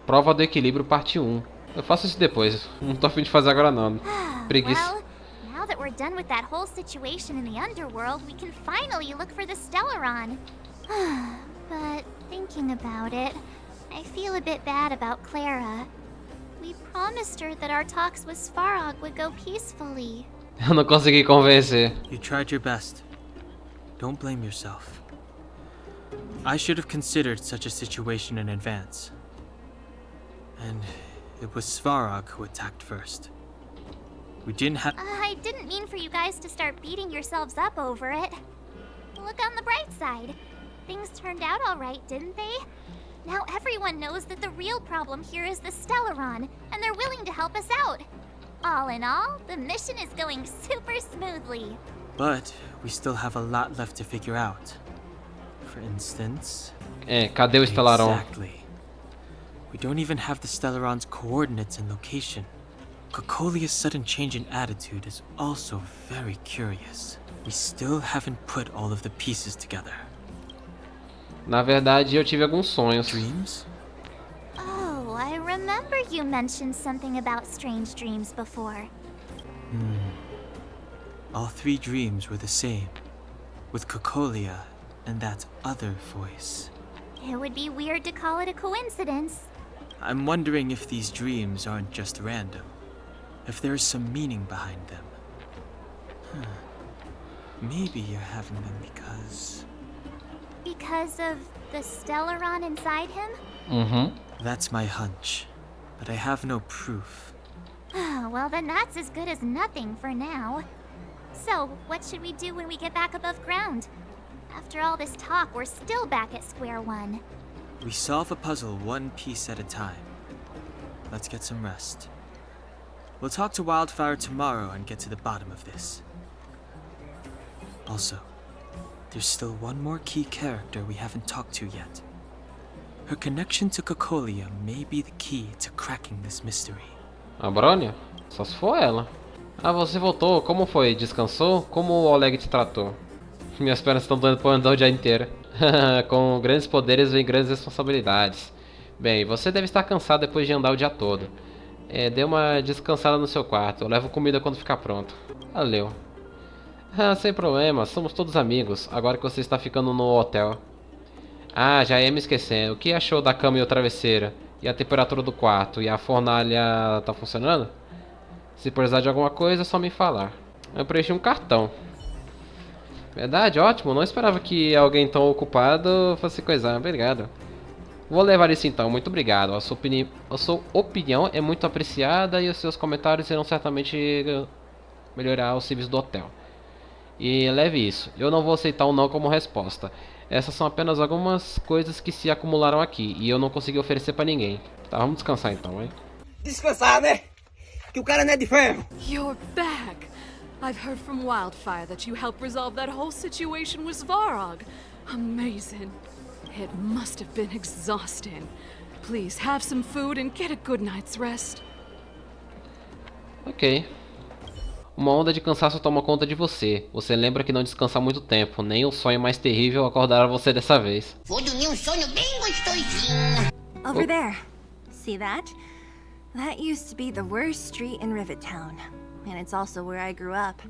Prova do equilíbrio, parte 1. Eu faço isso depois. Não tô a fim de fazer agora não. Preguiça. Well, now that we're done with that whole situation in the underworld, we can finally look for the Stellaron. But thinking about it, I feel a bit bad about Clara. We promised her that our talks with Svarog would go peacefully. Eu não consegui convencer. You tried your best. Don't blame yourself. I should have considered such a situation in advance. And it was Svarog who attacked first. We didn't have— I didn't mean for you guys to start beating yourselves up over it. Look on the bright side. Things turned out all right, didn't they? Now everyone knows that the real problem here is the Stellaron, and they're willing to help us out. All in all, the mission is going super smoothly. But we still have a lot left to figure out. For instance— cadê o Stellaron? Exactly. We don't even have the Stellaron's coordinates and location. Cocolia's sudden change in attitude is also very curious. We still haven't put all of the pieces together. Na verdade, eu tive alguns sonhos. Dreams? Oh, I remember you mentioned something about strange dreams before. All 3 dreams were the same, with Cocolia and that other voice. It would be weird to call it a coincidence. I'm wondering if these dreams aren't just random, if there's some meaning behind them. Maybe you're having them because of the Stellaron inside him? That's my hunch, but I have no proof. Well, then that's as good as nothing for now. So, what should we do when we get back above ground? After all this talk, we're still back at square one. We solve a puzzle one piece at a time. Let's get some rest. We'll talk to Wildfire tomorrow and get to the bottom of this. Also, there's still one more key character we haven't talked to yet. Her connection to Cocolia may be the key to cracking this mystery. A Brônia? Só se for ela. Ah, você voltou. Como foi? Descansou? Como o Oleg te tratou? Minhas pernas estão doendo por andar o dia inteiro. Com grandes poderes vem grandes responsabilidades. Bem, você deve estar cansado depois de andar o dia todo. Dê uma descansada no seu quarto. Eu levo comida quando ficar pronto. Valeu. Sem problema. Somos todos amigos. Agora que você está ficando no hotel. Já ia me esquecendo. O que achou da cama e o travesseiro? E a temperatura do quarto? E a fornalha tá funcionando? Se precisar de alguma coisa, é só me falar. Eu preenchi um cartão. Verdade, ótimo. Não esperava que alguém tão ocupado fosse coisar. Obrigado. Vou levar isso então. Muito obrigado. A sua opinião é muito apreciada e os seus comentários irão certamente melhorar o serviço do hotel. E leve isso. Eu não vou aceitar um não como resposta. Essas são apenas algumas coisas que se acumularam aqui e eu não consegui oferecer pra ninguém. Tá, vamos descansar então, hein? Descansar, né? Que o cara não é de ferro. You're back. I've heard from Wildfire that you helped resolve that whole situation with Svarog. Amazing. It must have been exhausting. Please have some food and get a good night's rest. Ok. Uma onda de cansaço toma conta de você. Você lembra que não descansa há muito tempo. Nem o sonho mais terrível acordará você dessa vez. Vou dormir sonho bem gostosinho. Over there. See that? That used to be the worst street in Rivet Town. And it's also where I grew up.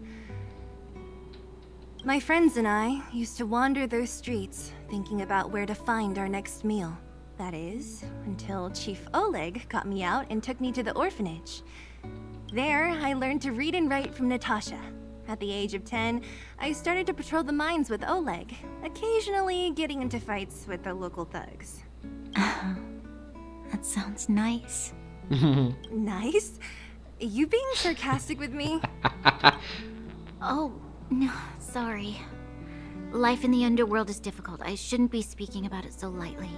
My friends and I used to wander those streets, thinking about where to find our next meal. That is, until Chief Oleg got me out and took me to the orphanage. There, I learned to read and write from Natasha. At the age of 10, I started to patrol the mines with Oleg, occasionally getting into fights with the local thugs. That sounds nice. Nice? You being sarcastic with me? Oh, no, sorry. Life in the underworld is difficult. I shouldn't be speaking about it so lightly.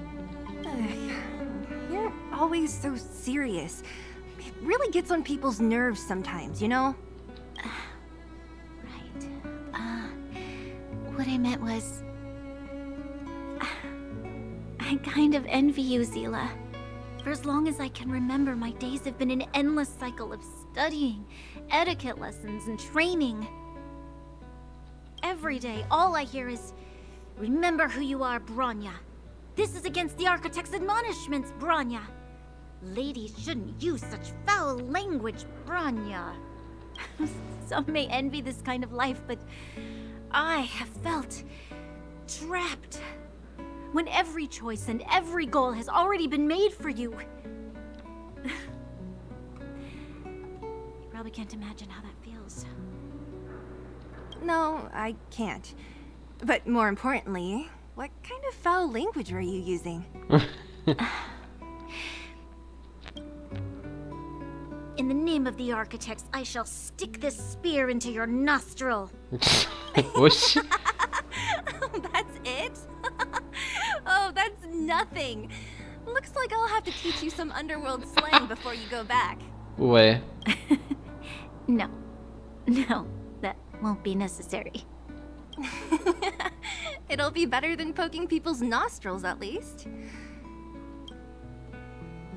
You're always so serious. It really gets on people's nerves sometimes, you know? Right. What I meant was... I kind of envy you, Zila. For as long as I can remember, my days have been an endless cycle of studying, etiquette lessons, and training. Every day, all I hear is, remember who you are, Bronya. This is against the Architect's admonishments, Bronya. Ladies shouldn't use such foul language, Branya. Some may envy this kind of life, but I have felt trapped. When every choice and every goal has already been made for you. You probably can't imagine how that feels. No, I can't. But more importantly, what kind of foul language were you using? In the name of the architects, I shall stick this spear into your nostril. Oxi. Oh, that's it? Oh, that's nothing. Looks like I'll have to teach you some underworld slang before you go back. Ué. No, that won't be necessary. It'll be better than poking people's nostrils, at least.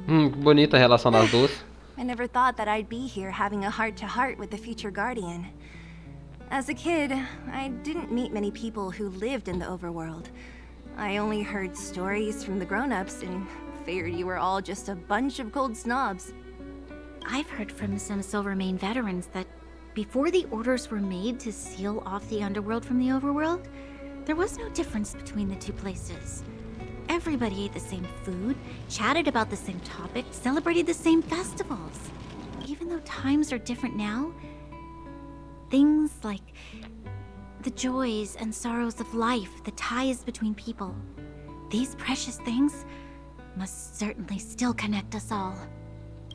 Bonita a relação das duas. I never thought that I'd be here having a heart-to-heart with the future Guardian. As a kid, I didn't meet many people who lived in the overworld. I only heard stories from the grown-ups and figured you were all just a bunch of cold snobs. I've heard from some Silvermane veterans that before the orders were made to seal off the underworld from the overworld, there was no difference between the two places. Everybody ate the same food, chatted about the same topics, celebrated the same festivals. Even though times are different now, things like the joys and sorrows of life, the ties between people, these precious things must certainly still connect us all.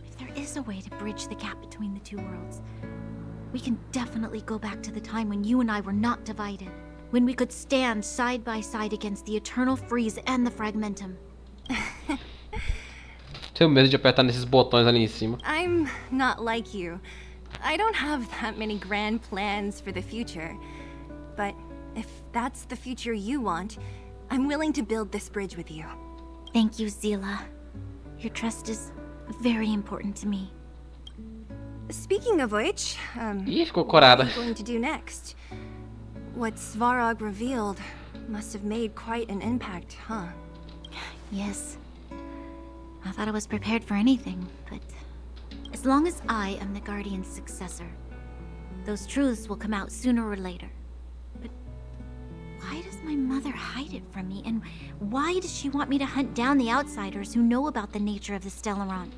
If there is a way to bridge the gap between the two worlds, we can definitely go back to the time when you and I were not divided. When we could stand side by side against the eternal freeze and the fragmentum. Tenho medo de apertar nesses botões ali em cima. I'm not like you. I don't have that many grand plans for the future. But if that's the future you want, I'm willing to build this bridge with you. Thank you, Zila. Your trust is very important to me. Speaking of which, Ih, ficou corada. what are you going to do next? What Svarog revealed must have made quite an impact, huh? Yes. I thought I was prepared for anything, but as long as I am the Guardian's successor, those truths will come out sooner or later. But why does my mother hide it from me, and why does she want me to hunt down the outsiders who know about the nature of the Stellaron?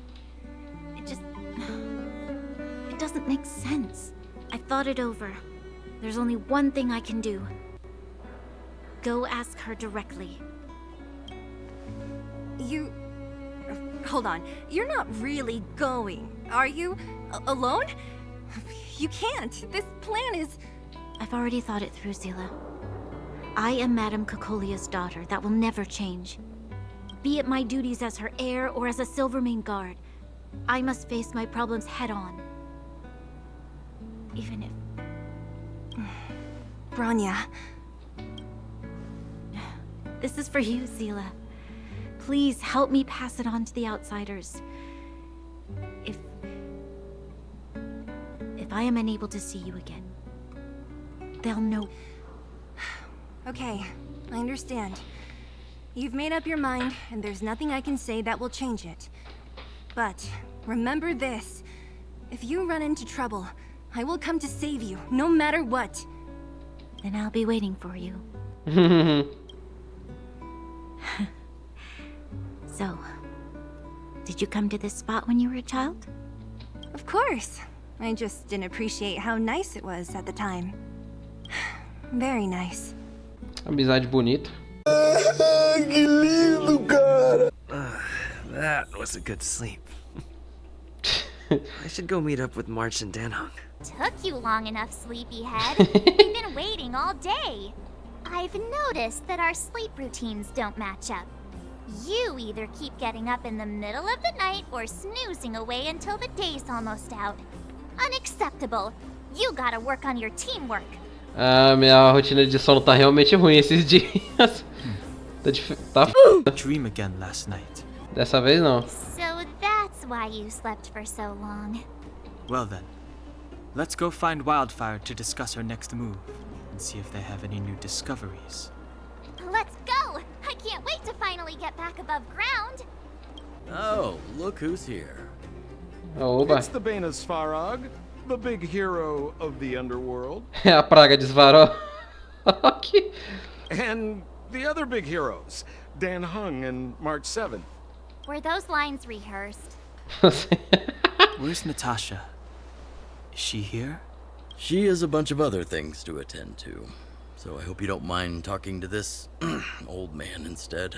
It doesn't make sense. I've thought it over. There's only one thing I can do. Go ask her directly. You... Hold on. You're not really going, are you? Alone? You can't. This plan is... I've already thought it through, Zila. I am Madame Cocolia's daughter. That will never change. Be it my duties as her heir or as a Silvermane guard, I must face my problems head-on. Even if... Branya. This is for you, Zila. Please help me pass it on to the outsiders. If I am unable to see you again, they'll know. Okay, I understand. You've made up your mind, and there's nothing I can say that will change it. But remember this. If you run into trouble, I will come to save you, no matter what. Then I'll be waiting for you. So, did you come to this spot when you were a child? Of course. I just didn't appreciate how nice it was at the time. Very nice. Amizade bonita. Que lindo, cara! That was a good sleep. I should go meet up with March and Danhong. Took you long enough, sleepyhead. We've been waiting all day. I've noticed that our sleep routines don't match up. You either keep getting up in the middle of the night or snoozing away until the day's almost out. Unacceptable. You gotta work on your teamwork. Ah, minha rotina de sono tá realmente ruim esses dias. Tá Dream again last night. Dessa vez não. So that's why you slept for so long. Well then, let's go find Wildfire to discuss our next move and see if they have any new discoveries. Let's go! I can't wait to finally get back above ground. Oh, look who's here. Oba. It's the Bane of Svarog, the big hero of the underworld. É a praga de Svarog. And the other big heroes, Dan Hung and March 7th. Were those lines rehearsed? Where's Natasha? Is she here? She has a bunch of other things to attend to, so I hope you don't mind talking to this old man instead.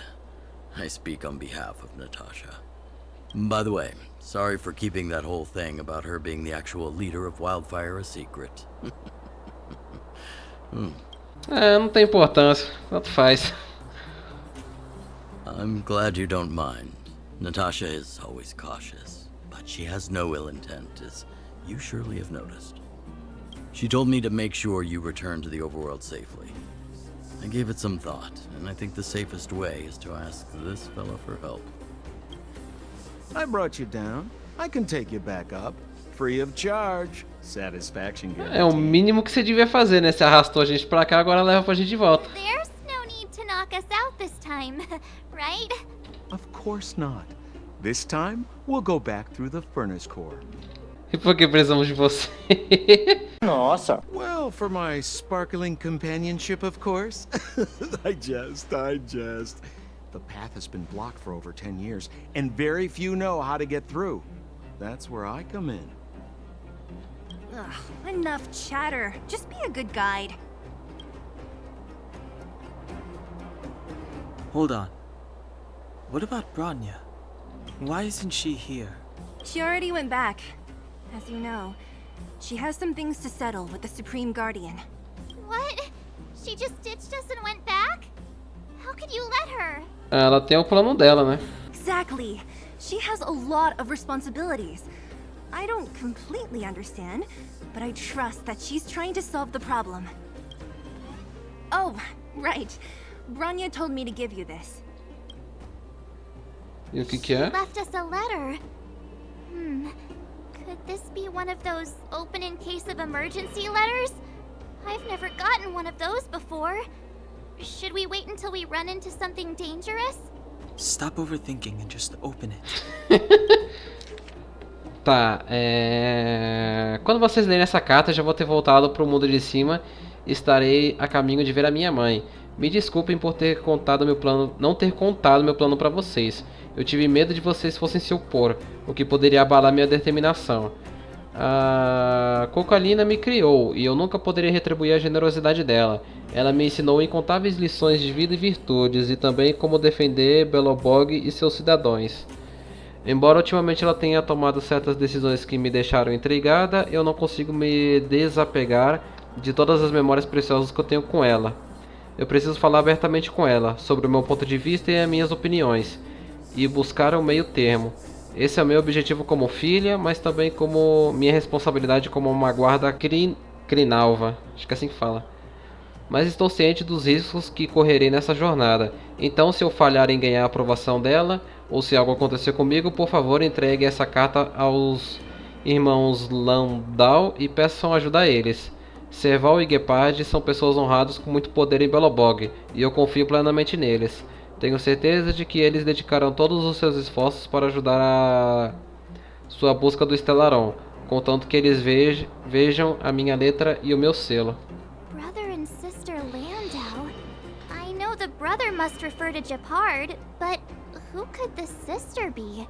I speak on behalf of Natasha. By the way, sorry for keeping that whole thing about her being the actual leader of Wildfire a secret. É, não tem importância. Tanto faz. I'm glad you don't mind. Natasha is always cautious, but she has no ill intent, as you surely have noticed. She told me to make sure you return to the overworld safely. I gave it some thought, and I think the safest way is to ask this fella for help. I brought you down. I can take you back up. Free of charge. Satisfaction guarantee. É o mínimo que você devia fazer, né? Você arrastou a gente pra cá, agora leva pra gente de volta. There's no need to knock us out this time, right? Of course not. This time, we'll go back through the furnace core. E por que precisamos de você? Well, for my sparkling companionship, of course. I jest. The path has been blocked for over 10 years, and very few know how to get through. That's where I come in. Ugh, enough chatter. Just be a good guide. Hold on. What about Bronya? Why isn't she here? She already went back. As you know, she has some things to settle with the Supreme Guardian. What? She just ditched us and went back? How could you let her? Ela tem o plano dela, né? Exactly. She has a lot of responsibilities. I don't completely understand, but I trust that she's trying to solve the problem. Oh, right. Bronya told me to give you this. E o que é? Left us a letter. Could this be one of those open in case of emergency letters? I've never gotten one of those before. Should we wait until we run into something dangerous? Stop overthinking and just open it. Tá, quando vocês lerem essa carta, eu já vou ter voltado pro mundo de cima e estarei a caminho de ver a minha mãe. Me desculpem por ter contado meu plano, não ter contado meu plano pra vocês. Eu tive medo de vocês fossem se opor, o que poderia abalar minha determinação. A Cocolia me criou e eu nunca poderia retribuir a generosidade dela. Ela me ensinou incontáveis lições de vida e virtudes e também como defender Belobog e seus cidadãos. Embora ultimamente ela tenha tomado certas decisões que me deixaram intrigada, eu não consigo me desapegar de todas as memórias preciosas que eu tenho com ela. Eu preciso falar abertamente com ela, sobre o meu ponto de vista e as minhas opiniões, e buscar um meio termo. Esse é o meu objetivo como filha, mas também como minha responsabilidade como uma guarda crinalva, acho que é assim que fala. Mas estou ciente dos riscos que correrei nessa jornada, então se eu falhar em ganhar a aprovação dela, ou se algo acontecer comigo, por favor entregue essa carta aos irmãos Landau e peçam ajuda a eles. Serval e Gepard são pessoas honradas com muito poder em Belobog, e eu confio plenamente neles. Tenho certeza de que eles dedicarão todos os seus esforços para ajudar a sua busca do Estelaron, contanto que eles vejam a minha letra e o meu selo. Brother and sister Landau. I know the brother must refer to Gepard, but who could the sister be?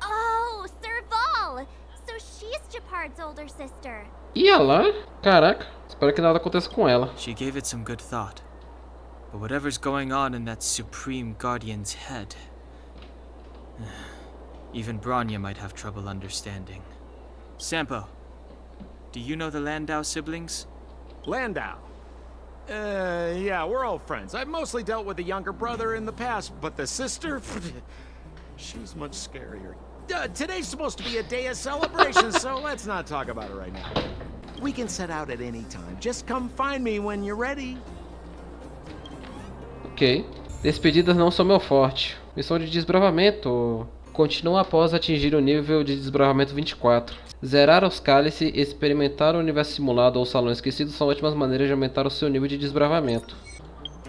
Oh, Serval! So she's Gepard's older sister. E ela? Caraca, espero que nada aconteça com ela. She gave it some good thought. But whatever's going on in that Supreme Guardian's head, even Bronya might have trouble understanding. Sampo, do you know the Landau siblings? Landau. Yeah, we're all friends. I've mostly dealt with the younger brother in the past, but the sister, she's much scarier. Today's supposed to be a day of celebration, so let's not talk about it right now. We can set out at any time. Just come find me when you're ready. Ok. Despedidas não são meu forte. Missão de desbravamento. Continua após atingir o nível de desbravamento 24. Zerar os cálices, experimentar o universo simulado ou salão esquecido são ótimas maneiras de aumentar o seu nível de desbravamento.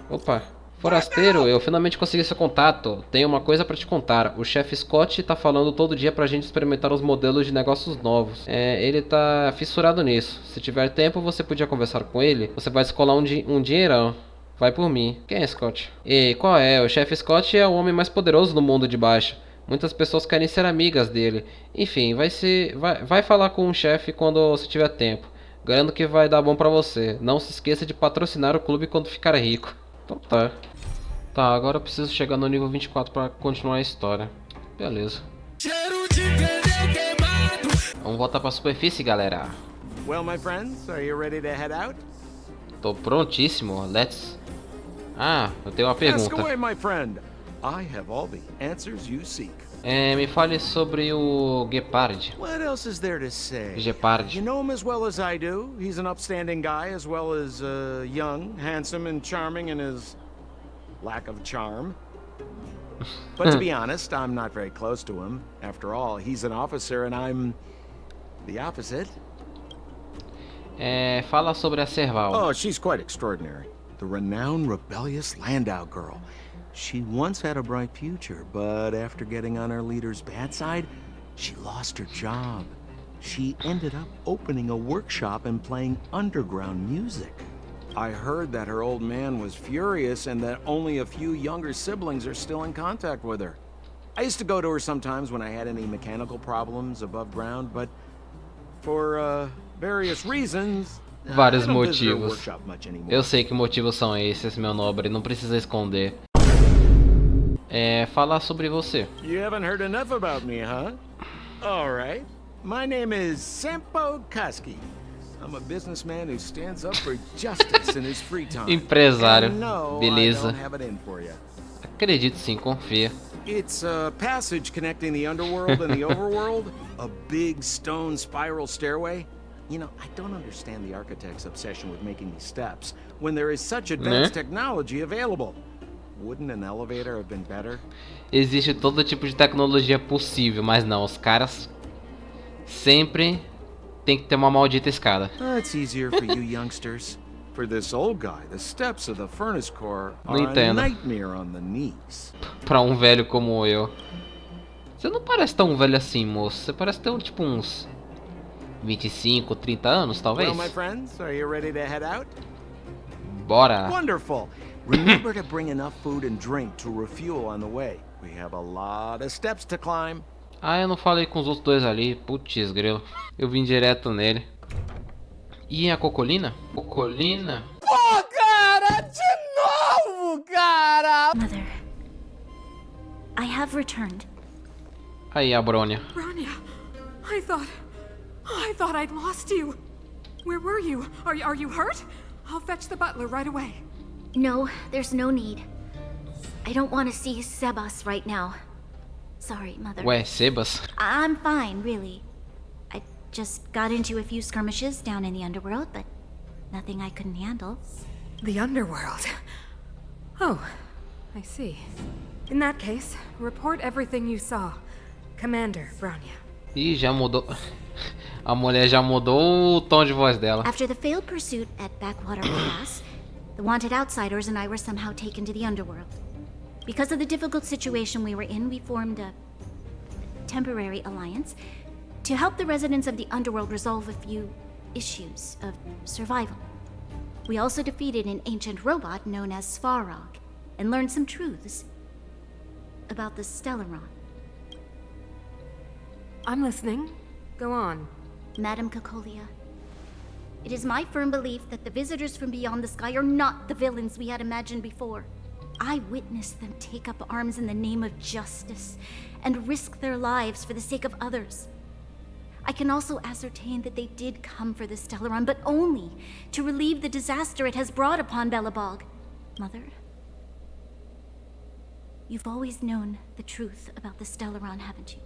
Opa. Forasteiro, eu finalmente consegui seu contato. Tenho uma coisa pra te contar. O chefe Scott tá falando todo dia pra gente experimentar os modelos de negócios novos. Ele tá fissurado nisso. Se tiver tempo, você podia conversar com ele. Você vai descolar um dinheirão. Vai por mim. Quem é Scott? E qual é? O chefe Scott é o homem mais poderoso do mundo de baixo. Muitas pessoas querem ser amigas dele. Enfim, vai falar com o chefe quando você tiver tempo. Garanto que vai dar bom pra você. Não se esqueça de patrocinar o clube quando ficar rico. Então tá. Tá, agora eu preciso chegar no nível 24 pra continuar a história. Beleza. Vamos voltar pra superfície, galera. Well, my friends, are you ready to head out? Tô prontíssimo. Let's... Ah, eu tenho uma Ask pergunta. away, my friend. I have all the answers you seek. Me fale sobre o Gepard. What else is there to say? Gepard. You know him as well as I do. He's an upstanding guy, as well as young, handsome, and charming in his lack of charm. But to be honest, I'm not very close to him. After all, he's an officer and I'm the opposite. Fala sobre a Serval. Oh, she's quite extraordinary. The renowned rebellious Landau girl. She once had a bright future, but after getting on her leader's bad side, she lost her job. She ended up opening a workshop and playing underground music. I heard that her old man was furious and that only a few younger siblings are still in contact with her. I used to go to her sometimes when I had any mechanical problems above ground, but for various reasons, Vários I don't visit her motivos. workshop much anymore. Eu sei que motivos são esses, meu nobre. Não precisa esconder. Falar sobre você. You haven't heard enough about me, huh? All right. My name is Sempo Kaski. I'm a businessman who stands up for justice in his free time. Empresário. And no, Beleza. I don't have it in for you. Acredito sim, confia. It's a passage connecting the underworld and the overworld. A big stone spiral stairway. You know, I don't understand the architect's obsession with making these steps when there is such advanced technology available. Wouldn't an elevator have been better? Existe todo tipo de tecnologia possível, mas não, os caras sempre tem que ter uma maldita escada. It's easier for you youngsters. For this old guy, the steps of the furnace core Não are a entendo. nightmare on the knees. Pra um velho como eu. Você não parece tão velho assim, moço. Você parece ter tipo uns 25, 30 anos, talvez. Well, my friends, are you ready to head out? Bora. Wonderful. Remember to bring enough food and drink to refuel on the way. We have a lot of steps to climb. Ah, eu não falei com os outros dois ali. Putz, grilo. Eu vim direto nele. E a Cocolina? Cocolina? Pô, cara! De novo, cara! Mother, I have returned. Aí, a Brônia. Bronya, I thought I'd lost you. Where were you? Are you hurt? I'll fetch the butler right away. No, there's no need. I don't want to see Sebas right now. Sorry, Mother. Ué, Sebas? I'm fine, really. I just got into a few skirmishes down in the underworld, but nothing I couldn't handle. The underworld. Oh, I see. In that case, report everything you saw. Commander, Bronya. Ih, já mudou. A mulher já mudou o tom de voz dela. After the failed pursuit at Backwater Pass, the wanted outsiders and I were somehow taken to the underworld. Because of the difficult situation we were in, we formed a temporary alliance to help the residents of the underworld resolve a few issues of survival. We also defeated an ancient robot known as Svarog and learned some truths about the Stellaron. I'm listening. Go on. Madam Cocolia, it is my firm belief that the visitors from beyond the sky are not the villains we had imagined before. I witnessed them take up arms in the name of justice and risk their lives for the sake of others. I can also ascertain that they did come for the Stellaron, but only to relieve the disaster it has brought upon Belobog. Mother, you've always known the truth about the Stellaron, haven't you?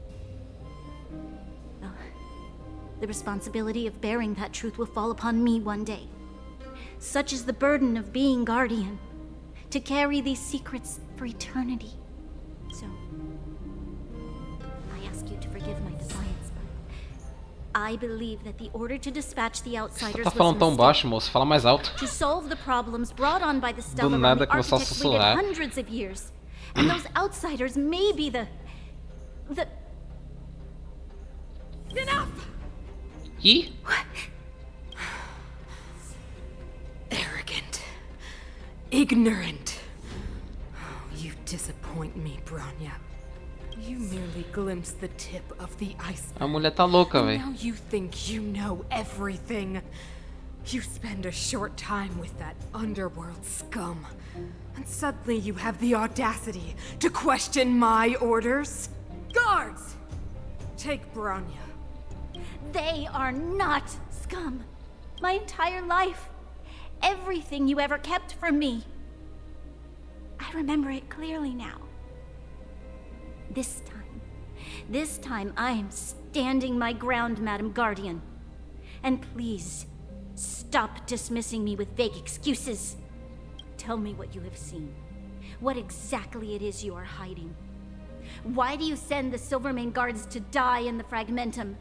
Well, the responsibility of bearing that truth will fall upon me one day. Such is the burden of being guardian, to carry these secrets for eternity. So, I ask you to forgive my defiance, but I believe that the order to dispatch the Você outsiders tá was falando tão a baixo, moço? Fala mais alto. mistake. To solve the problems brought on by the Stellar, nada the começou a architects waited sussurrar. hundreds of years. And those outsiders may be the... Enough! Ih! Arrogant. Ignorant. Oh, you disappoint me, Bronya. You merely glimpsed the tip of the iceberg. A mulher tá louca, And velho. now you think you know everything. You spend a short time with that underworld scum. And suddenly you have the audacity to question my orders? Guards! Take Bronya. They are not scum. My entire life. Everything you ever kept from me. I remember it clearly now. This time I am standing my ground, Madam Guardian. And please, stop dismissing me with vague excuses. Tell me what you have seen. What exactly it is you are hiding. Why do you send the Silvermane guards to die in the Fragmentum?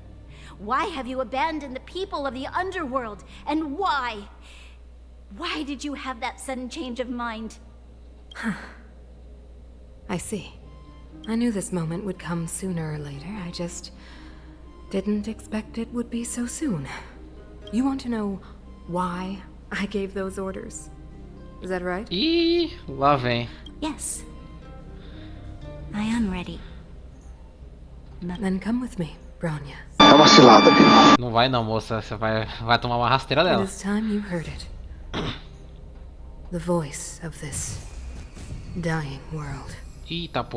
Why have you abandoned the people of the underworld? And why? Why did you have that sudden change of mind? I see. I knew this moment would come sooner or later. I just didn't expect it would be so soon. You want to know why I gave those orders? Is that right? Ih, lá vem. Yes. I am ready. Then come with me, Bronya. Tá vacilada, viu? Não vai não, moça. Você vai tomar uma rasteira It dela. is time you heard it. The voice of this dying world. Eita, pô.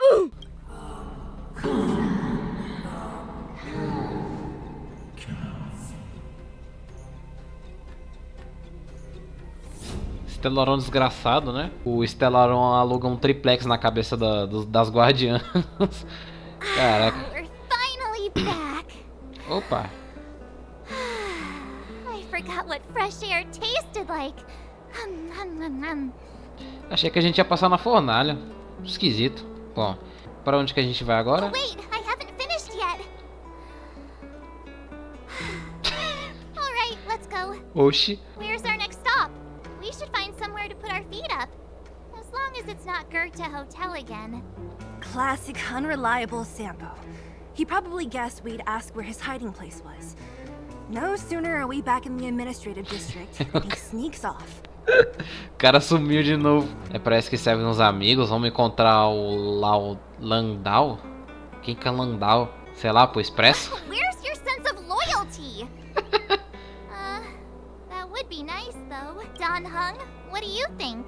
Stellaron desgraçado, né? O Stellaron aluga um triplex na cabeça das guardiãs. Caraca. We're finally back. Opa. I forgot what fresh air tasted like. Achei que a gente ia passar na fornalha. Esquisito. Bom, para onde que a gente vai agora? Wait, I haven't finished yet. All right, let's go. Oxi. Where's our next stop? We should find somewhere to put our feet up. As long as it's not Goethe Hotel again. Classic unreliable Sampo. He probably guessed we'd ask where his hiding place was. No sooner are we back in the administrative district than he sneaks off. O cara sumiu de novo. Parece que serve uns amigos. Vamos encontrar o Landau. Quem que é Landau? Sei lá, pro Expresso? Where's your sense of loyalty? That would be nice though. Don Hung, what do you think?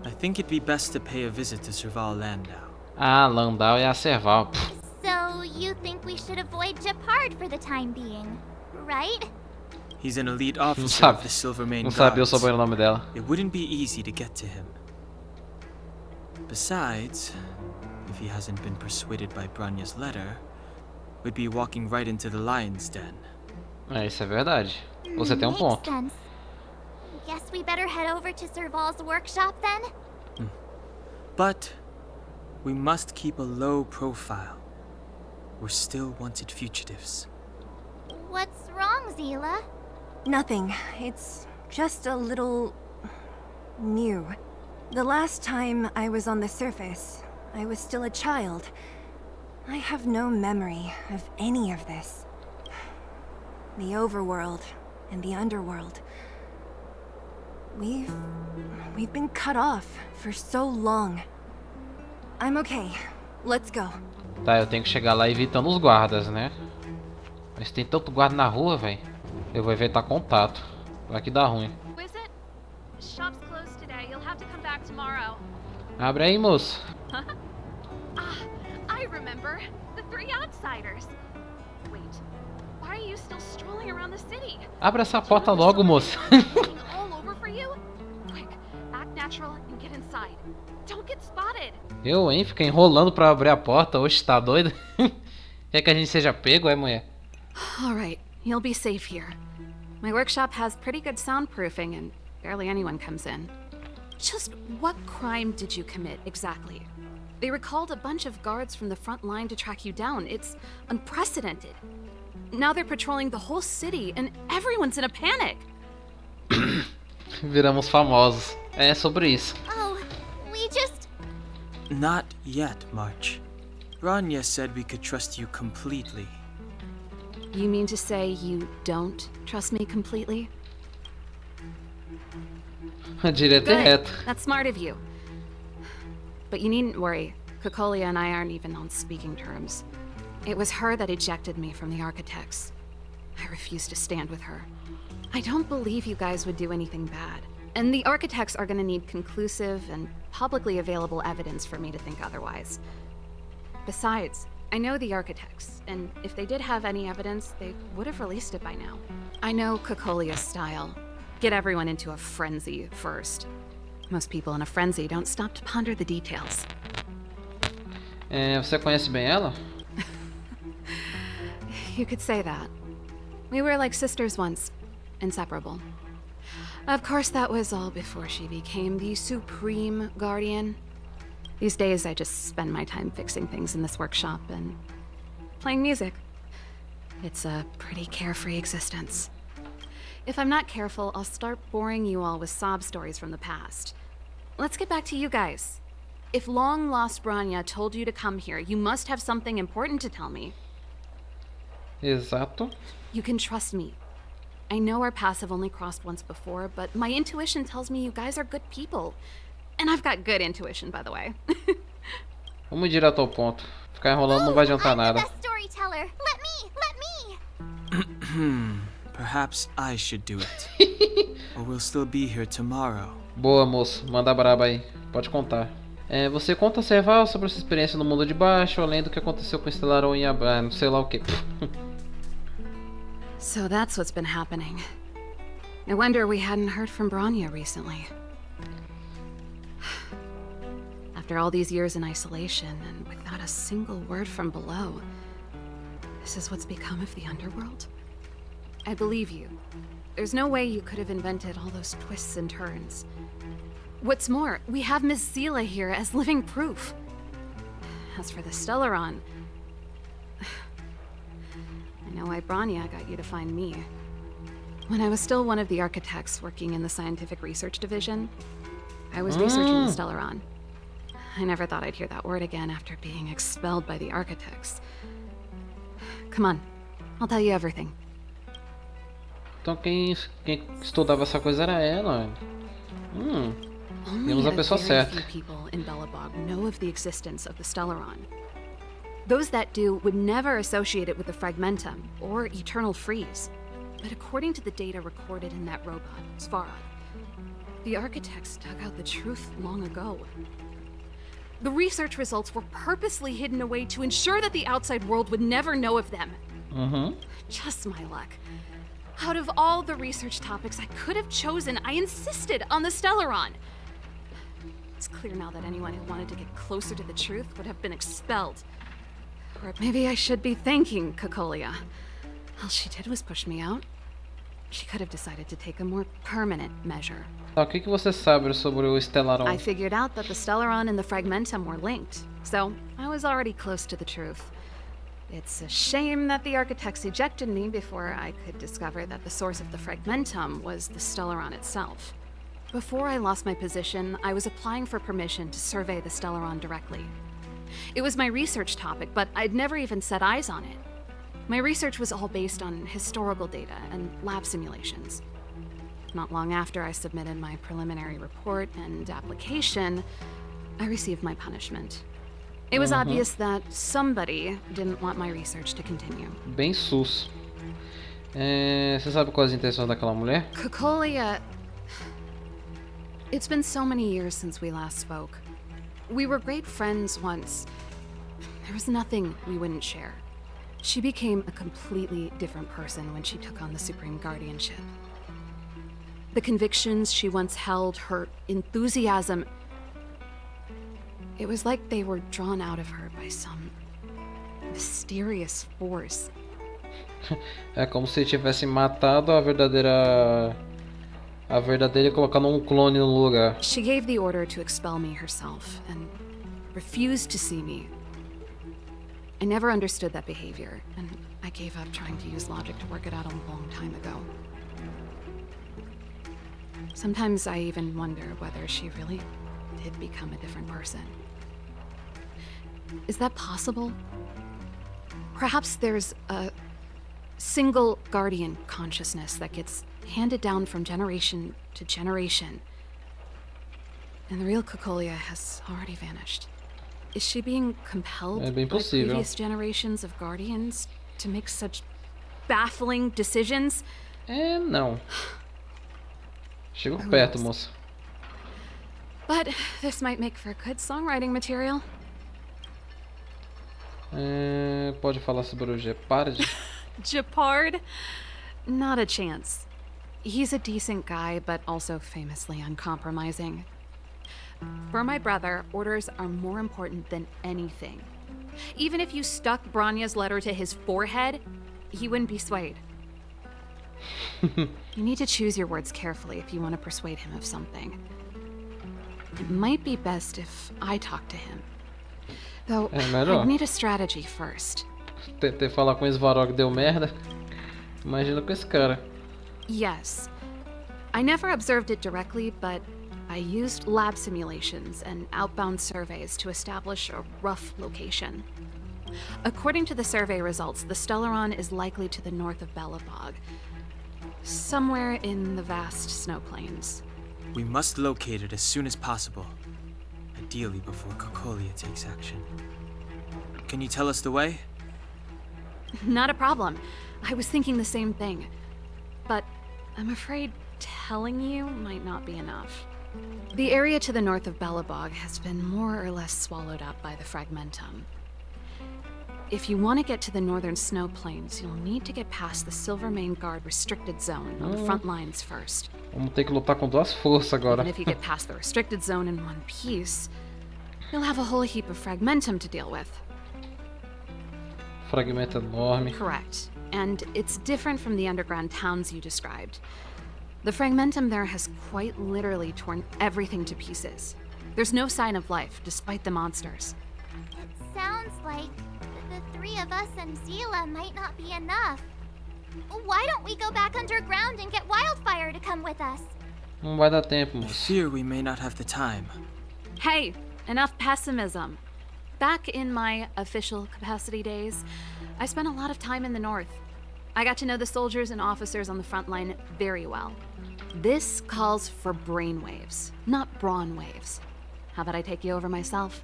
I think it'd be best to pay a visit to Serval Landau. Ah, Landau é a Serval. So you think we should avoid Gepard for the time being, right? He's an elite officer of the Silvermane Não sabia o Guards. sobrenome dela. It wouldn't be easy to get to him. Besides, if he hasn't been persuaded by Branya's letter, we'd be walking right into the lion's den. Isso é verdade. Você tem um ponto. Makes sense. Guess we better head over to Serval's workshop then? But we must keep a low profile. We're still wanted fugitives. What's wrong, Zila? Nothing. It's just a little... new. The last time I was on the surface, I was still a child. I have no memory of any of this. The overworld and the underworld. We've been cut off for so long. I'm okay. Let's go. Tá, eu tenho que chegar lá evitando os guardas, né? Mas tem tanto guarda na rua, velho. Eu vou evitar contato. Vai que dá ruim. Shop's closed today. You'll have to come back tomorrow. Abre aí, moço. I remember. The three outsiders. Wait, why are you still strolling around the city? Abre essa porta logo, moço. All over for you? Quick, act natural and get inside. Don't get spotted. Eu, hein? Fica enrolando pra abrir a porta. Oxe, tá doido? Quer que a gente seja pego, é, mulher? Alright, you'll be safe here. My workshop has pretty good soundproofing and barely anyone comes in. Just what crime did you commit, exactly? They recalled a bunch of guards from the front line to track you down. It's unprecedented. Now they're patrolling the whole city and everyone's in a panic. Viramos famosos. É sobre isso. Oh, we just... Not yet, March. Rania said we could trust you completely. You mean to say you don't trust me completely? Direto e reto. That's smart of you. But you needn't worry. Cocolia and I aren't even on speaking terms. It was her that ejected me from the Architects. I refused to stand with her. I don't believe you guys would do anything bad. And the Architects are gonna need conclusive and publicly available evidence for me to think otherwise. Besides, I know the Architects, and if they did have any evidence, they would have released it by now. I know Cocolia's style. Get everyone into a frenzy first. Most people in a frenzy don't stop to ponder the details. Você conhece bem ela? You could say that. We were like sisters once, inseparable. Of course, that was all before she became the Supreme Guardian. These days, I just spend my time fixing things in this workshop and playing music. It's a pretty carefree existence. If I'm not careful, I'll start boring you all with sob stories from the past. Let's get back to you guys. If long-lost Branya told you to come here, you must have something important to tell me. Exato. You can trust me. I know our paths have only crossed once before, but my intuition tells me you guys are good people. And I've got good intuition, by the way. Vamos direto ao ponto. Ficar enrolando não vai adiantar nada. I'm the best storyteller. Let me. Perhaps I should do it. Or we'll still be here tomorrow. Boa, moço. Manda braba aí. Pode contar. Você conta a Serval sobre a sua experiência no mundo de baixo, além do que aconteceu com o Estelaron e a... não sei lá o que. So that's what's been happening. I wonder we hadn't heard from Branya recently. After all these years in isolation, and without a single word from below, this is what's become of the underworld? I believe you. There's no way you could have invented all those twists and turns. What's more, we have Miss Zila here as living proof. As for the Stellaron, I know why Branya got you to find me. When I was still one of the architects working in the scientific research division, I was researching the Stellaron. I never thought I'd hear that word again after being expelled by the architects. Come on, I'll tell you everything. Então quem estudava essa coisa era ela. Temos a pessoa certa. Only a very few people in Belobog know of the existence of the Stellaron. Those that do would never associate it with the Fragmentum or Eternal Freeze. But according to the data recorded in that robot, Svarog, the architects dug out the truth long ago. The research results were purposely hidden away to ensure that the outside world would never know of them. Just my luck. Out of all the research topics I could have chosen, I insisted on the Stellaron. It's clear now that anyone who wanted to get closer to the truth would have been expelled. Or maybe I should be thanking Cocolia. All she did was push me out. She could have decided to take a more permanent measure. O que você sabe sobre o Stellaron? I figured out that the Stellaron and the Fragmentum were linked, so I was already close to the truth. It's a shame that the architects ejected me before I could discover that the source of the Fragmentum was the Stellaron itself. Before I lost my position, I was applying for permission to survey the Stellaron directly. It was my research topic, but I'd never even set eyes on it. My research was all based on historical data and lab simulations. Not long after I submitted my preliminary report and application, I received my punishment. It was obvious that somebody didn't want my research to continue. Bem sus. Você sabe quais as intenções daquela mulher? Cocolia... It's been so many years since we last spoke. We were great friends once. There was nothing we wouldn't share. She became a completely different person when she took on the Supreme Guardianship. The convictions she once held, her enthusiasm, it was like they were drawn out of her by some mysterious force. É como se tivesse matado a verdadeira e colocando clone no lugar. She gave the order to expel me herself and refused to see me. I never understood that behavior, and I gave up trying to use logic to work it out a long time ago. Sometimes I even wonder whether she really did become a different person. Is that possible? Perhaps there's a single guardian consciousness that gets handed down from generation to generation, and the real Cocolia has already vanished. Is she being compelled by previous generations of guardians to make such baffling decisions? Não. Chegou perto, moça. But this might make for good songwriting material. Pode falar sobre o Gepard? Gepard? Not a chance. He's a decent guy, but also famously uncompromising. For my brother, orders are more important than anything. Even if you stuck Branya's letter to his forehead, he wouldn't be swayed. You need to choose your words carefully if you want to persuade him of something. It might be best if I talk to him. Though, I need a strategy first. Tentei falar com esse Svarog, deu merda. Imagina com esse cara. Yes. I never observed it directly, but I used lab simulations and outbound surveys to establish a rough location. According to the survey results, the Stellaron is likely to the north of Belobog, somewhere in the vast snow plains. We must locate it as soon as possible, ideally before Cocolia takes action. Can you tell us the way? Not a problem. I was thinking the same thing. But I'm afraid telling you might not be enough. The area to the north of Belobog has been more or less swallowed up by the Fragmentum. If you want to get to the northern snow plains, you'll need to get past the Silvermane Guard restricted zone on the front lines first. Vamos ter que lutar com duas forças agora. And if you get past the restricted zone in one piece, you'll have a whole heap of Fragmentum to deal with. Fragmento enorme. Correct. And it's different from the underground towns you described. The Fragmentum there has quite literally torn everything to pieces. There's no sign of life, despite the monsters. It sounds like the three of us and Zila might not be enough. Why don't we go back underground and get Wildfire to come with us? Não vai dar tempo, I moço. fear we may not have the time. Hey, enough pessimism. Back in my official capacity days, I spent a lot of time in the north. I got to know the soldiers and officers on the front line very well. This calls for brainwaves, not brawn waves. How about I take you over myself?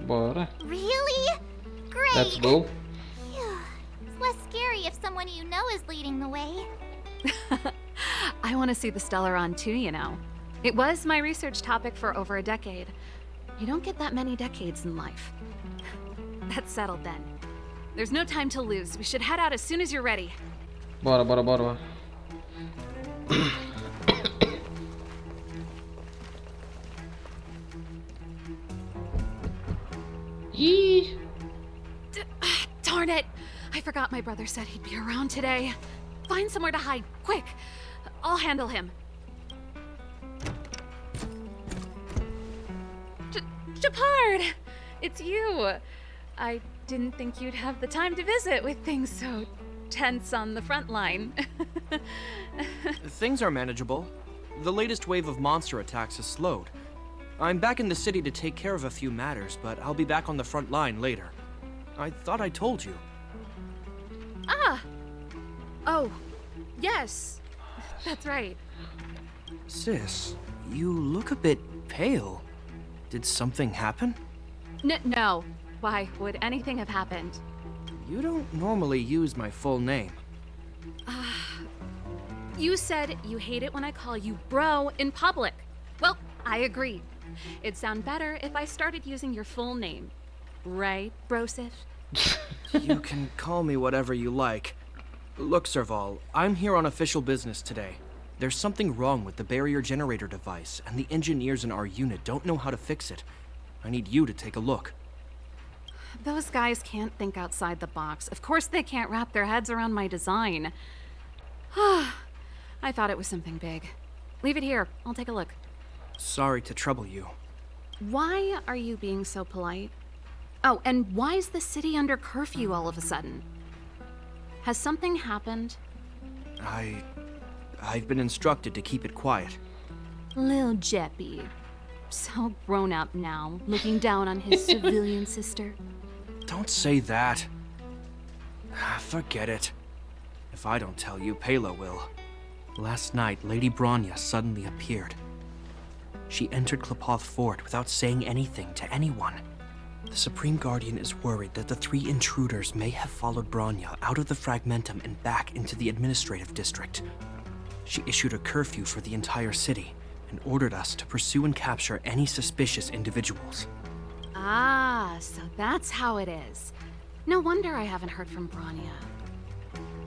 Bora. Really? Great! Let's go. Phew. It's less scary if someone you know is leading the way. I want to see the Stellaron too, you know. It was my research topic for over a decade. You don't get that many decades in life. That's settled then. There's no time to lose. We should head out as soon as you're ready. Bora, bora, bora. Yee! Darn it! I forgot my brother said he'd be around today. Find somewhere to hide, quick! I'll handle him. Gepard! It's you! I didn't think you'd have the time to visit with things so tense on the front line. Things are manageable. The latest wave of monster attacks has slowed. I'm back in the city to take care of a few matters, but I'll be back on the front line later. I thought I told you. Ah! Oh, yes. That's right. Sis, you look a bit pale. Did something happen? No. Why would anything have happened? You don't normally use my full name. You said you hate it when I call you bro in public. Well, I agree. It'd sound better if I started using your full name. Right, Brosif? You can call me whatever you like. Look, Serval, I'm here on official business today. There's something wrong with the barrier generator device, and the engineers in our unit don't know how to fix it. I need you to take a look. Those guys can't think outside the box. Of course they can't wrap their heads around my design. I thought it was something big. Leave it here. I'll take a look. Sorry to trouble you. Why are you being so polite? Oh, and why is the city under curfew all of a sudden? Has something happened? I've been instructed to keep it quiet. Lil Jeppy. So grown up now, looking down on his civilian sister. Don't say that. Forget it. If I don't tell you, Pela will. Last night, Lady Bronya suddenly appeared. She entered Klapoth Fort without saying anything to anyone. The Supreme Guardian is worried that the 3 intruders may have followed Bronya out of the Fragmentum and back into the administrative district. She issued a curfew for the entire city and ordered us to pursue and capture any suspicious individuals. Ah, so that's how it is. No wonder I haven't heard from Bronya.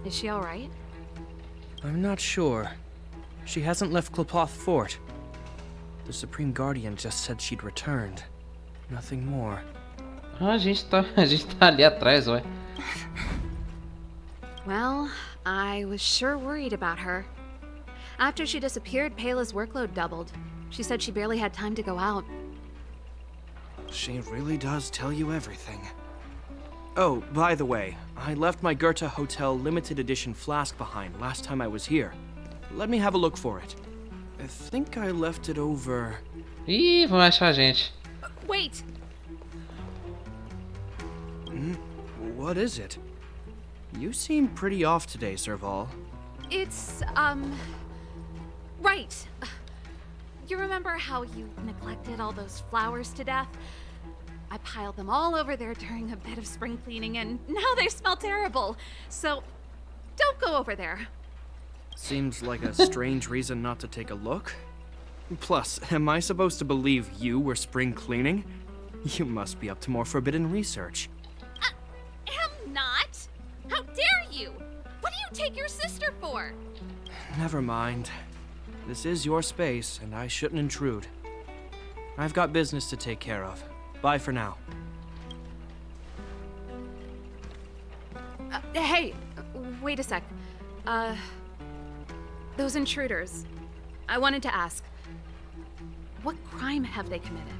Is she alright? I'm not sure. She hasn't left Klapoth Fort. The Supreme Guardian just said she'd returned. Nothing more. Ah, a gente tá ali atrás, ué. Well, I was sure worried about her. After she disappeared, Pela's workload doubled. She said she barely had time to go out. She really does tell you everything. Oh, by the way, I left my Goethe Hotel limited edition flask behind last time I was here. Let me have a look for it. I think I left it over... Ih, vão achar a gente. Wait! What is it? You seem pretty off today, Serval. It's, right. You remember how you neglected all those flowers to death? I piled them all over there during a bit of spring cleaning, and now they smell terrible. So, don't go over there. Seems like a strange reason not to take a look. Plus, am I supposed to believe you were spring cleaning? You must be up to more forbidden research. Am not? How dare you? What do you take your sister for? Never mind. This is your space, and I shouldn't intrude. I've got business to take care of. Bye for now. Hey, wait a sec. Those intruders. I wanted to ask, what crime have they committed?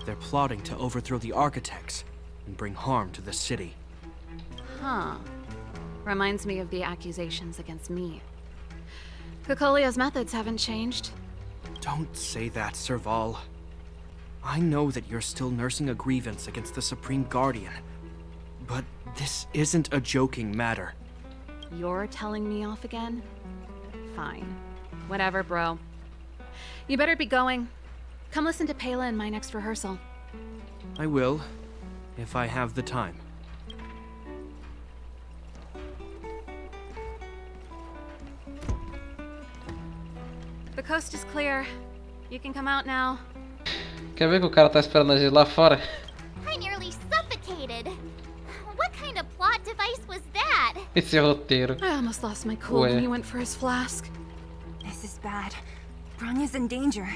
They're plotting to overthrow the architects and bring harm to the city. Huh. Reminds me of the accusations against me. Cocolia's methods haven't changed. Don't say that, Serval. I know that you're still nursing a grievance against the Supreme Guardian, but this isn't a joking matter. You're telling me off again? Fine. Whatever, bro. You better be going. Come listen to Pela in my next rehearsal. I will, if I have the time. The coast is clear. You can come out now. Quer ver que o cara tá esperando a gente lá fora? I nearly suffocated. What kind of plot device was that? Esse roteiro. I almost lost my cool when he went for his flask. This is bad. Bronya's in danger.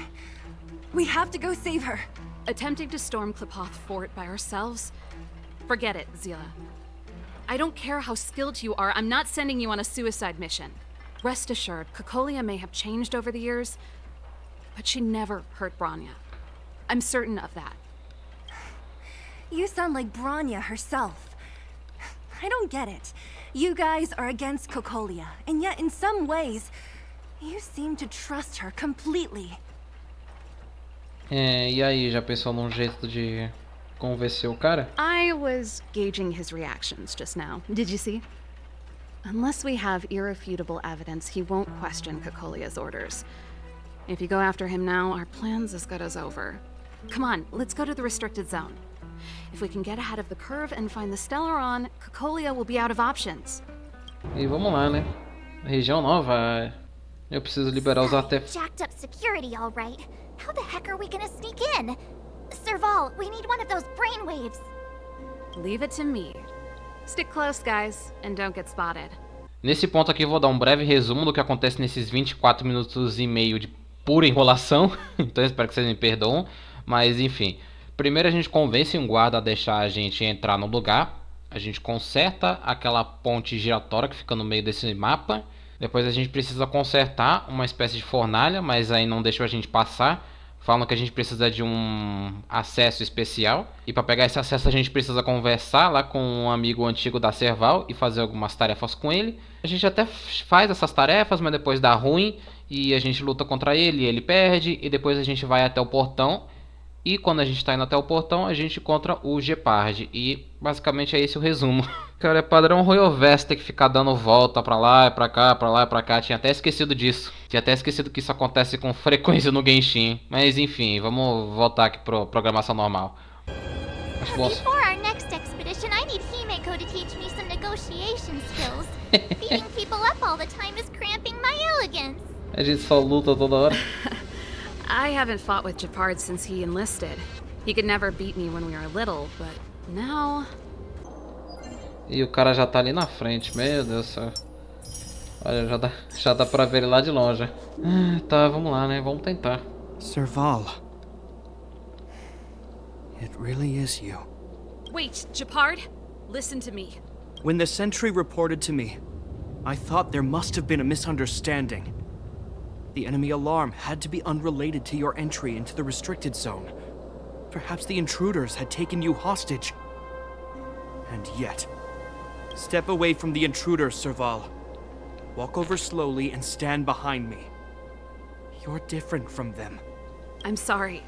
We have to go save her. Attempting to storm Klapoth Fort by ourselves? Forget it, Zila. I don't care how skilled you are, I'm not sending you on a suicide mission. Rest assured, Cocolia may have changed over the years, but she never hurt Bronya. I'm certain of that. You sound like Bronya herself. I don't get it. You guys are against Cocolia, and yet in some ways, you seem to trust her completely. É, e aí, já pensou num jeito de convencer o cara? I was gauging his reactions just now. Did you see? Unless we have irrefutable evidence, he won't question Cocolia's orders. If you go after him now, our plan's as good as over. Come on, let's go to the restricted zone. If we can get ahead of the curve and find the Stellaron, Cocolia will be out of options. E vamos lá, né? Região nova. Eu preciso liberar os artefatos. Jacked up security, all right. How the heck are we gonna sneak in? Serval, we need one of those brainwaves. Leave it to me. Stick close, guys, and don't get spotted. Nesse ponto aqui eu vou dar um breve resumo do que acontece nesses 24 minutos e meio de pura enrolação. Então eu espero que vocês me perdoem. Mas enfim. Primeiro a gente convence um guarda a deixar a gente entrar no lugar. A gente conserta aquela ponte giratória que fica no meio desse mapa. Depois a gente precisa consertar uma espécie de fornalha, mas aí não deixou a gente passar. Falam que a gente precisa de um acesso especial. E para pegar esse acesso a gente precisa conversar lá com um amigo antigo da Serval e fazer algumas tarefas com ele. A gente até faz essas tarefas, mas depois dá ruim e a gente luta contra ele, ele perde. E depois a gente vai até o portão. E quando a gente tá indo até o portão, a gente encontra o Gepard. E basicamente é esse o resumo. Cara, é padrão Royovest ter que ficar dando volta pra lá, pra cá, pra lá, pra cá. Tinha até esquecido disso. Tinha até esquecido que isso acontece com frequência no Genshin. Mas enfim, vamos voltar aqui pra programação normal. Acho bom. Before our next expedition, I need Himeko to teach me some negotiation skills. Beating people up all the time is cramping my elegance. A gente só luta toda hora. I haven't fought with Gepard since he enlisted. He could never beat me when we were little, but now... E o cara já tá ali na frente, meu Deus do céu. Olha, já dá pra ver ele lá de longe. Tá, vamos lá, né? Vamos tentar. Serval. It really is you. Wait, Gepard, listen to me. When the sentry reported to me, I thought there must have been a misunderstanding. The enemy alarm had to be unrelated to your entry into the restricted zone. Perhaps the intruders had taken you hostage. And yet... Step away from the intruders, Serval. Walk over slowly and stand behind me. You're different from them. I'm sorry.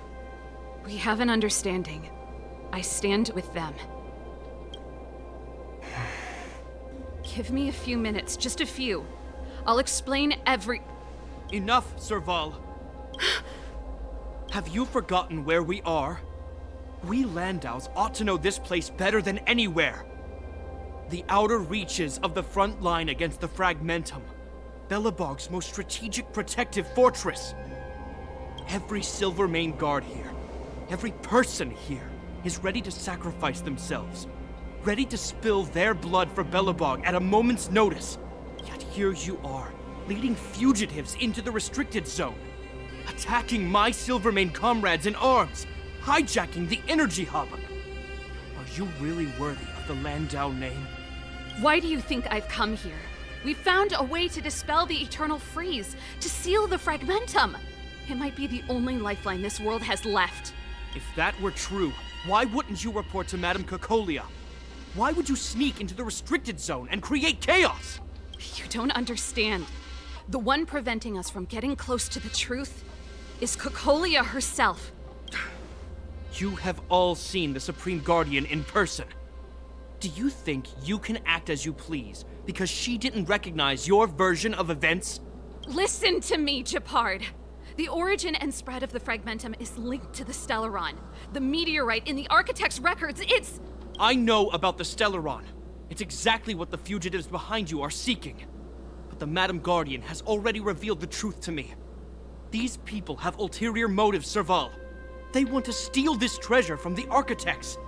We have an understanding. I stand with them. Give me a few minutes, just a few. I'll explain every... Enough, Serval. Have you forgotten where we are? We Landaus ought to know this place better than anywhere. The outer reaches of the front line against the Fragmentum. Belobog's most strategic protective fortress. Every Silvermane guard here, every person here, is ready to sacrifice themselves. Ready to spill their blood for Belobog at a moment's notice. Yet here you are, leading fugitives into the restricted zone. Attacking my Silvermane comrades in arms. Hijacking the energy hub. Are you really worthy of the Landau name? Why do you think I've come here? We found a way to dispel the eternal freeze, to seal the Fragmentum. It might be the only lifeline this world has left. If that were true, why wouldn't you report to Madame Cocolia? Why would you sneak into the restricted zone and create chaos? You don't understand. The one preventing us from getting close to the truth is Cocolia herself. You have all seen the Supreme Guardian in person. Do you think you can act as you please because she didn't recognize your version of events? Listen to me, Gepard. The origin and spread of the Fragmentum is linked to the Stellaron. The meteorite in the Architect's records, it's... I know about the Stellaron. It's exactly what the fugitives behind you are seeking. But the Madam Guardian has already revealed the truth to me. These people have ulterior motives, Serval. They want to steal this treasure from the Architects.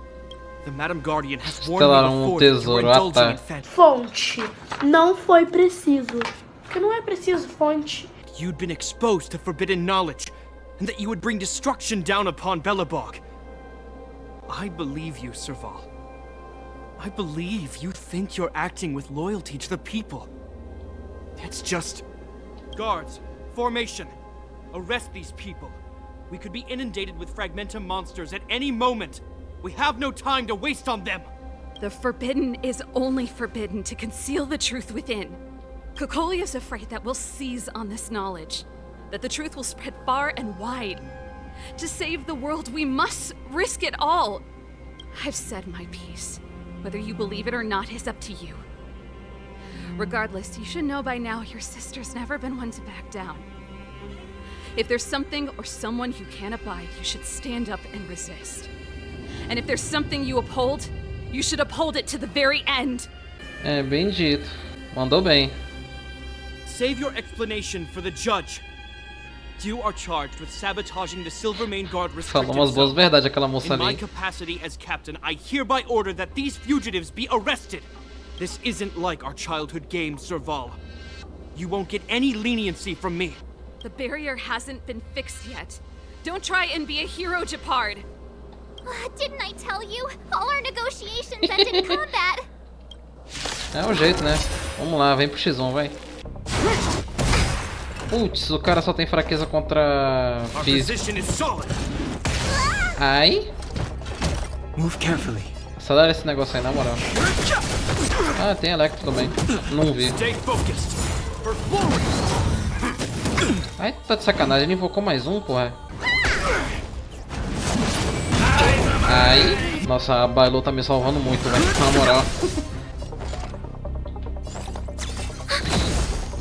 The Madam Guardian has warned me before that you were indulging in fantasy. Fonte. Não foi preciso. Porque não é preciso fonte. You'd been exposed to forbidden knowledge, and that you would bring destruction down upon Belobog. I believe you, Serval. I believe you think you're acting with loyalty to the people. It's just... Guards, formation. Arrest these people. We could be inundated with Fragmentum monsters at any moment. We have no time to waste on them. The forbidden is only forbidden to conceal the truth within. Cocolia is afraid that we'll seize on this knowledge, that the truth will spread far and wide. To save the world, we must risk it all. I've said my piece. Whether you believe it or not is up to you. Regardless, you should know by now your sister's never been one to back down. If there's something or someone you can't abide, you should stand up and resist. And if there's something you uphold, you should uphold it to the very end. É, bem dito. Mandou bem. Save your explanation for the judge. You are charged with sabotaging the Silvermane Guard restricted Falou umas boas zone. verdades aquela moça In my ali. capacity as captain, I hereby order that these fugitives be arrested. This isn't like our childhood game, Serval. You won't get any leniency from me. The barrier hasn't been fixed yet. Don't try and be a hero, Gepard. Didn't I tell you? All our negotiations end in combat. É o jeito, né? Vamos lá, vem pro X1, vai. Putz, o cara só tem fraqueza contra físico. Ai. Move carefully. Acelera esse negócio aí, na moral. Ah, tem electro também. Não vi. Ai, tá de sacanagem. Ele invocou mais um, porra. Ai. Nossa, a Bailu tá me salvando muito, velho. Na moral.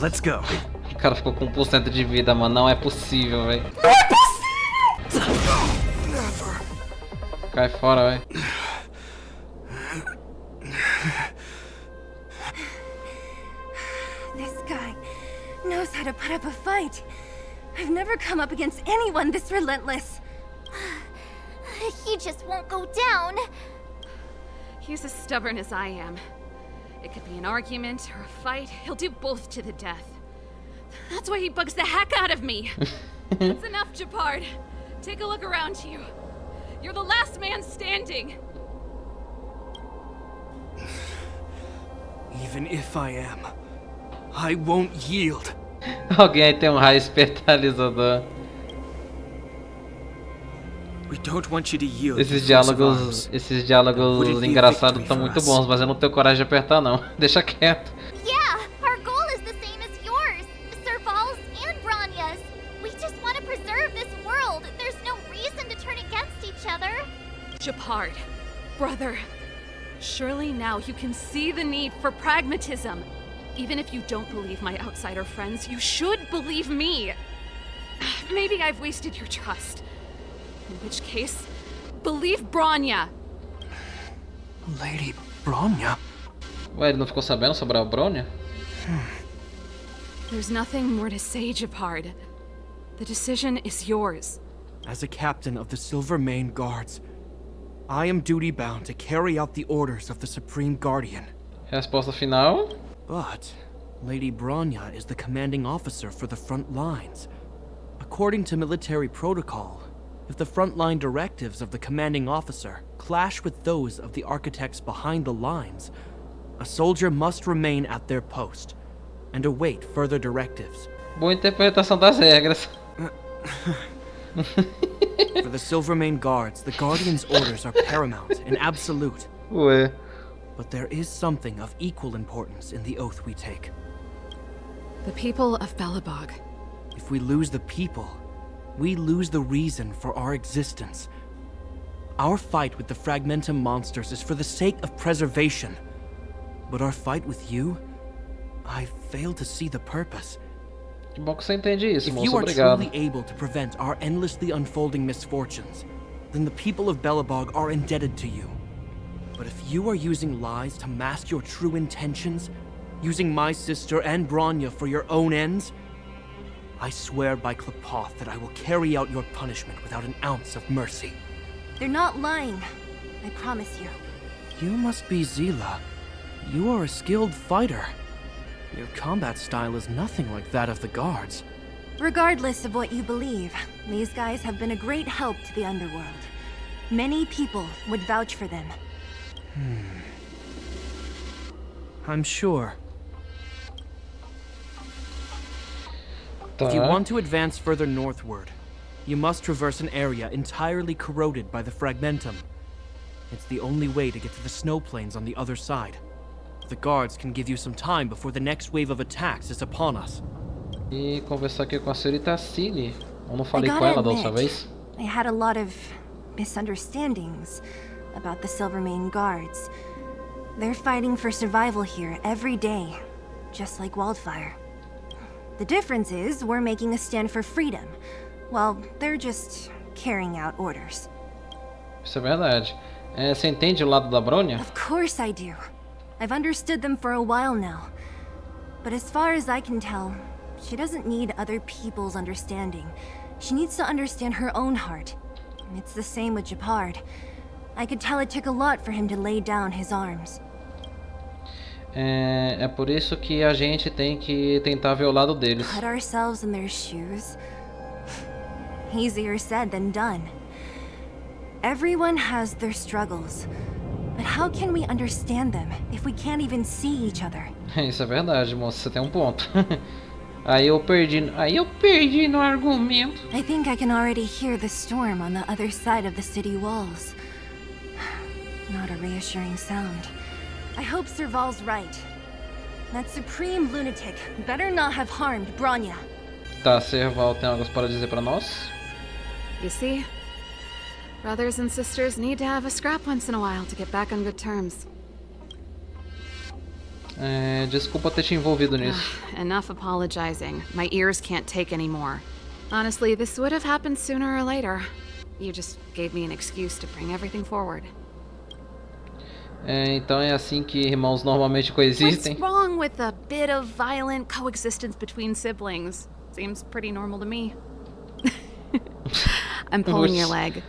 Let's go. O cara ficou com 1% de vida, mano. Não é possível, velho. Não é possível! Cai fora, velho. This guy knows how to put up a fight. I've never come up against anyone this relentless. He just won't go down. He's as stubborn as I am. It could be an argument or a fight. He'll do both to the death. That's why he bugs the heck out of me. That's enough, Japard. Take a look around you. You're the last man standing. Even if I am, I won't yield. Alguém aí tem um raio espetalizador. We don't want you to yield. Esses diálogos engraçados estão muito bons, mas eu não tenho coragem de apertar não. Deixa quieto. Yeah, our goal is the same as yours, Serval's and Bronya's. We just want to preserve this world. There's no reason to turn against each other. Japard, brother, surely now you can see the need for pragmatism. Even if you don't believe my outsider friends, you should believe me. Maybe I've wasted your trust. In which case, believe Bronya. Lady Bronya? Ué, ele não ficou sabendo sobre a Bronya? There's nothing more to say, Japard. The decision is yours. As a captain of the Silvermane Guards, I am duty-bound to carry out the orders of the Supreme Guardian. Resposta final? But Lady Bronya is the commanding officer for the front lines. According to military protocol, if the frontline directives of the commanding officer clash with those of the architects behind the lines, a soldier must remain at their post and await further directives. Boa interpretação das regras. For the Silvermane Guards, the Guardian's orders are paramount and absolute. Ué. But there is something of equal importance in the oath we take. The people of Belobog. If we lose the people, we lose the reason for our existence. Our fight with the Fragmentum monsters is for the sake of preservation. But our fight with you, I fail to see the purpose. Que bom que você entende isso, If moço. you are Obrigado. truly able to prevent our endlessly unfolding misfortunes, then the people of Belobog are indebted to you. But if you are using lies to mask your true intentions, using my sister and Bronya for your own ends, I swear by Klapoth that I will carry out your punishment without an ounce of mercy. They're not lying. I promise you. You must be Zila. You are a skilled fighter. Your combat style is nothing like that of the guards. Regardless of what you believe, these guys have been a great help to the underworld. Many people would vouch for them. I'm sure. Tá. If you want to advance further northward, you must traverse an area entirely corroded by the Fragmentum. It's the only way to get to the snow plains on the other side. The guards can give you some time before the next wave of attacks is upon us. E conversar aqui com a senhorita Cine. Eu não falei I com ela gotta da outra admit, vez? I had a lot of misunderstandings about the Silvermane Guards. They're fighting for survival here every day, just like Wildfire. The difference is we're making a stand for freedom, while they're just carrying out orders. Isso é verdade. Você entende o lado da Bronya? Of course I do. I've understood them for a while now. But as far as I can tell, she doesn't need other people's understanding. She needs to understand her own heart. It's the same with Japard. I could tell it took a lot for him to lay down his arms. É por isso que a gente tem que tentar ver o lado deles. Put ourselves in their shoes. Easier said than done. Everyone has their struggles. But how can we understand them if we can't even see each other? Isso é verdade, moça. Você tem um ponto. Aí eu perdi no argumento. I think I can already hear the storm on the other side of the city walls. Not a reassuring sound. I hope Serval's right. That supreme lunatic better not have harmed Bronya. Tá, Serval tem algo para dizer pra nós? You see? Brothers and sisters need to have a scrap once in a while to get back on good terms. Desculpa ter te envolvido nisso. Enough apologizing. My ears can't take anymore. Honestly, this would have happened sooner or later. You just gave me an excuse to bring everything forward. Então é assim que irmãos normalmente coexistem. What's wrong with a bit of violent coexistence between siblings? Seems pretty normal to me. I'm pulling your leg.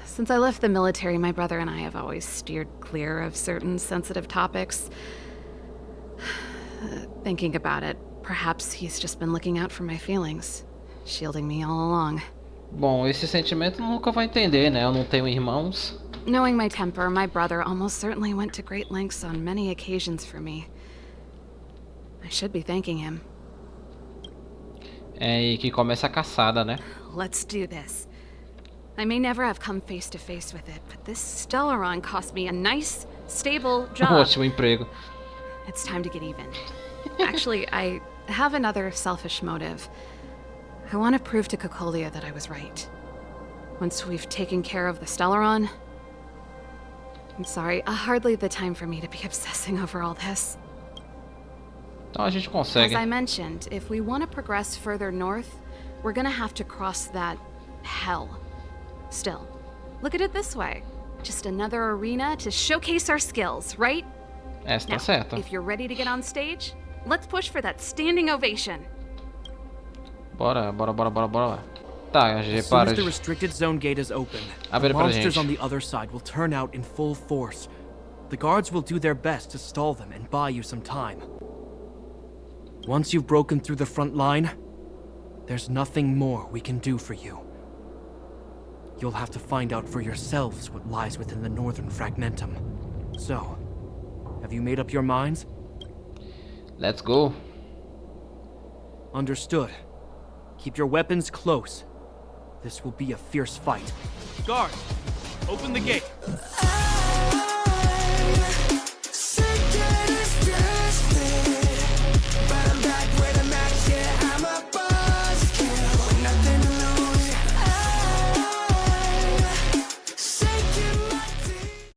Since I left the military, my brother and I have always steered clear of certain sensitive topics. Thinking about it, perhaps he's just been looking out for my feelings, shielding me all along. Bom, esse sentimento nunca vai entender, né? Eu não tenho irmãos. Knowing my temper, my brother almost certainly went to great lengths on many occasions for me. I should be thanking him. E que começa a caçada, né? Let's do this. I may never have come face to face with it, but this Stellaron cost me a nice, stable job. Ótimo emprego. It's time to get even. Actually, I have another selfish motive. I want to prove to Cocolia that I was right. Once we've taken care of the Stellaron... I'm sorry, hardly the time for me to be obsessing over all this. Então a gente consegue. As I mentioned, if we want to progress further north, we're gonna have to cross that hell. Still, look at it this way. Just another arena to showcase our skills, right? Essa tá Now, certa. if you're ready to get on stage, let's push for that standing ovation. Bora. Tá, As soon repara. as the restricted zone gate is open, Abre the pra monsters gente. on the other side will turn out in full force. The guards will do their best to stall them and buy you some time. Once you've broken through the front line, there's nothing more we can do for you. You'll have to find out for yourselves what lies within the northern fragmentum. So, have you made up your minds? Let's go. Understood. Keep your weapons close. This will be a fierce fight. Guards, open the gate.